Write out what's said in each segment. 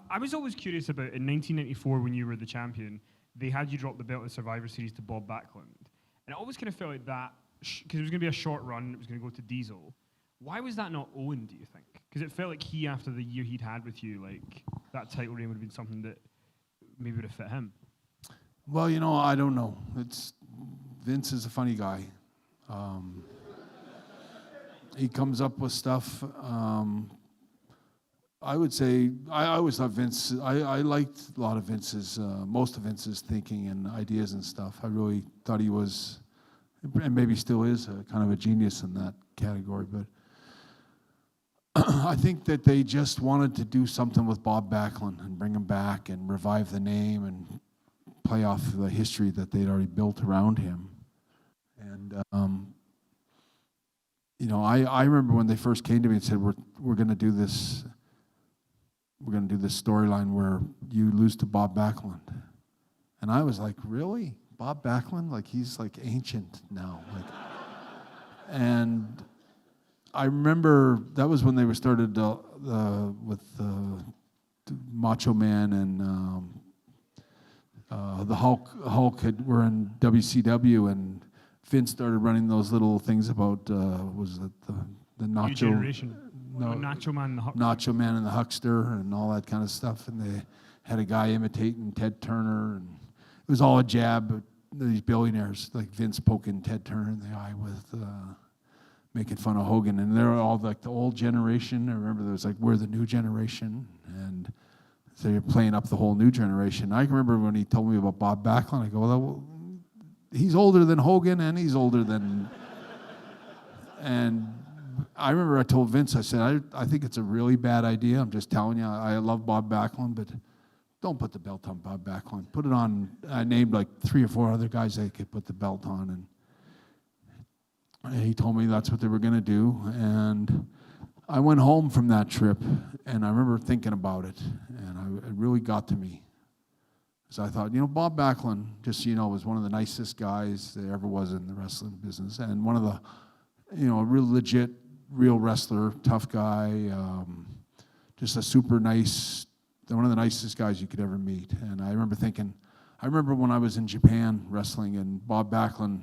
I was always curious about, in 1994 when you were the champion, they had you drop the belt of the Survivor Series to Bob Backlund. And I always kind of felt like that, because it was going to be a short run, it was going to go to Diesel. Why was that not Owen, do you think? Because it felt like he, after the year he'd had with you, like, that title reign would have been something that maybe would have fit him. Well, I don't know. Vince is a funny guy. He comes up with stuff. I would say, I always thought Vince, I liked a lot of Vince's, most of Vince's thinking and ideas and stuff. I really thought he was, and maybe still is, kind of a genius in that category. But I think that they just wanted to do something with Bob Backlund and bring him back and revive the name and play off the history that they'd already built around him. And, I remember when they first came to me and said, we're going to do this. We're going to do this storyline where you lose to Bob Backlund. And I was like, really? Bob Backlund? Like, he's like ancient now. And I remember that was when they were started with Macho Man and the Hulk were in WCW, and Vince started running those little things about, was it the Nacho? New Generation. No, Nacho Man and the Huckster. Nacho Man and the Huckster and all that kind of stuff. And they had a guy imitating Ted Turner. And it was all a jab at these billionaires, like Vince poking Ted Turner in the eye with making fun of Hogan. And they're all like the old generation. I remember there was like, we're the new generation. And so you're playing up the whole new generation. I remember when he told me about Bob Backlund, I go, well, he's older than Hogan and he's older than... And I remember I told Vince, I said, I think it's a really bad idea. I'm just telling you, I love Bob Backlund, but don't put the belt on Bob Backlund. Put it on, I named like 3 or 4 other guys they could put the belt on. And he told me that's what they were going to do. And I went home from that trip, and I remember thinking about it, and it really got to me. So I thought, Bob Backlund, just so you know, was one of the nicest guys there ever was in the wrestling business, and one of the, a real legit, real wrestler, tough guy, just a super nice, one of the nicest guys you could ever meet. And I remember when I was in Japan wrestling, and Bob Backlund,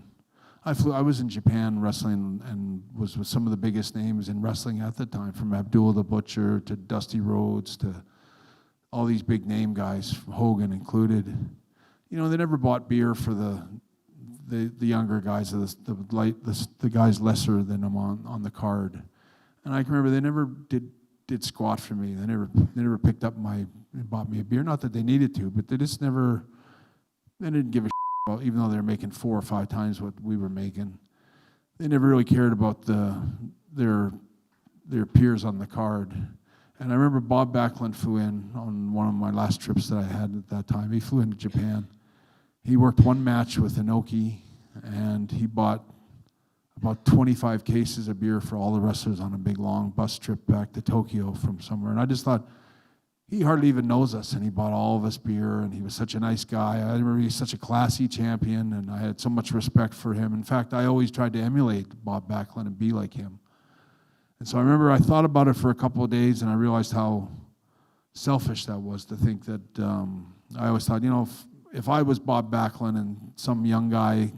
I was in Japan wrestling and was with some of the biggest names in wrestling at the time, from Abdullah the Butcher to Dusty Rhodes to all these big name guys, Hogan included. They never bought beer for the younger guys, the guys lesser than them on the card. And I can remember they never did squat for me. They never picked up and bought me a beer. Not that they needed to, but they didn't give a shit about, even though they were making 4 or 5 times what we were making. They never really cared about their peers on the card. And I remember Bob Backlund flew in on one of my last trips that I had at that time. He flew into Japan. He worked one match with Inoki, and he bought about 25 cases of beer for all the wrestlers on a big, long bus trip back to Tokyo from somewhere. And I just thought, he hardly even knows us, and he bought all of us beer, and he was such a nice guy. I remember he was such a classy champion, and I had so much respect for him. In fact, I always tried to emulate Bob Backlund and be like him. And so I remember I thought about it for a couple of days, and I realized how selfish that was to think that I always thought, if I was Bob Backlund and some young guy,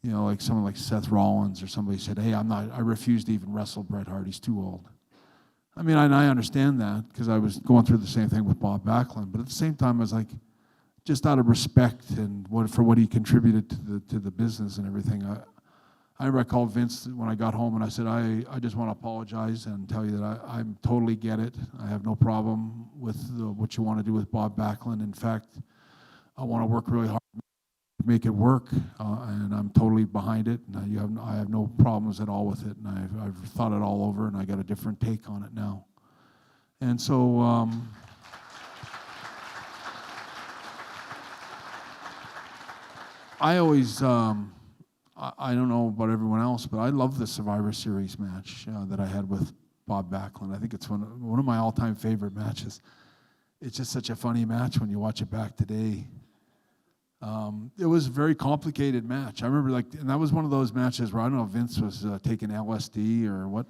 like someone like Seth Rollins or somebody said, hey, I refuse to even wrestle Bret Hart, he's too old. I mean, I understand that because I was going through the same thing with Bob Backlund, but at the same time, I was like, just out of respect and for what he contributed to the business and everything. I remember I called Vince when I got home and I said, I just want to apologize and tell you that I totally get it. I have no problem with what you want to do with Bob Backlund. In fact, I want to work really hard to make it work, and I'm totally behind it. And I have no problems at all with it, and I've thought it all over, and I got a different take on it now. And so I always, I don't know about everyone else, but I love the Survivor Series match that I had with Bob Backlund. I think it's one of my all-time favorite matches. It's just such a funny match when you watch it back today. It was a very complicated match. I remember, and that was one of those matches where I don't know if Vince was taking LSD or what,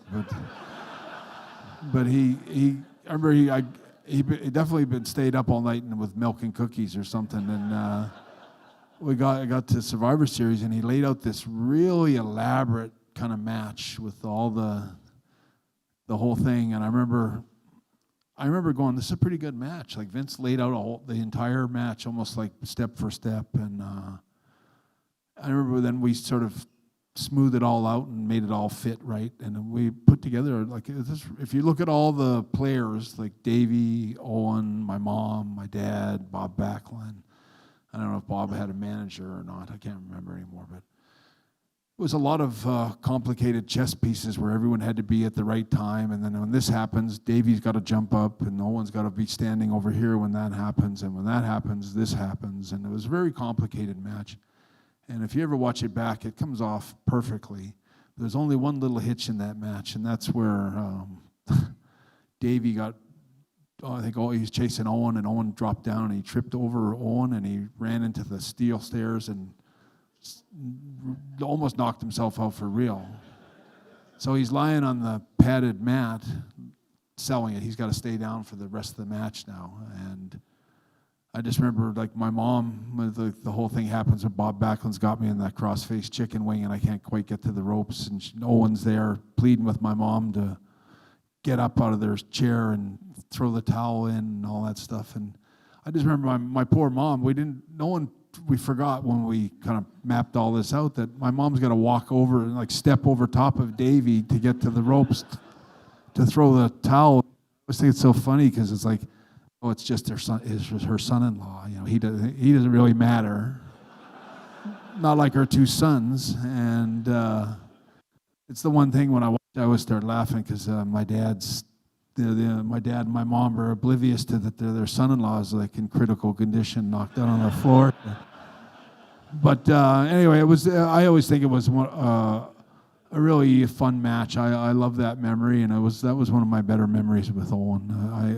but I remember he definitely been stayed up all night and with milk and cookies or something. And we got to Survivor Series, and he laid out this really elaborate kind of match with all the whole thing. And I remember going, this is a pretty good match. Like Vince laid out the entire match almost like step for step. And I remember then we sort of smoothed it all out and made it all fit right. And we put together, like, if you look at all the players, like Davey, Owen, my mom, my dad, Bob Backlund. I don't know if Bob had a manager or not. I can't remember anymore. But it was a lot of complicated chess pieces where everyone had to be at the right time. And then when this happens, Davey's got to jump up, and Owen's got to be standing over here when that happens. And when that happens, this happens. And it was a very complicated match. And if you ever watch it back, it comes off perfectly. There's only one little hitch in that match, and that's where Davey got, I think he was chasing Owen, and Owen dropped down, and he tripped over Owen, and he ran into the steel stairs and almost knocked himself out for real. So he's lying on the padded mat, selling it. He's got to stay down for the rest of the match now. And I just remember, like, my mom, the whole thing happens when Bob Backlund's got me in that cross-faced chicken wing, and I can't quite get to the ropes, and Owen's there pleading with my mom to get up out of their chair and throw the towel in and all that stuff. And I just remember my poor mom, we forgot when we kind of mapped all this out that my mom's got to walk over and like step over top of Davey to get to the ropes to throw the towel. I always think it's so funny because it's like, oh, it's just her son-in-law. You know, he doesn't really matter. Not like her two sons. And it's the one thing when I watch, I always start laughing because my dad and my mom are oblivious to that their son-in-law is like in critical condition, knocked out on the floor. But anyway, it was. I always think it was a really fun match. I love that memory, and that was one of my better memories with Owen.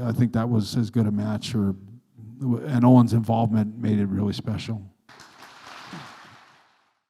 I think that was as good a match, and Owen's involvement made it really special.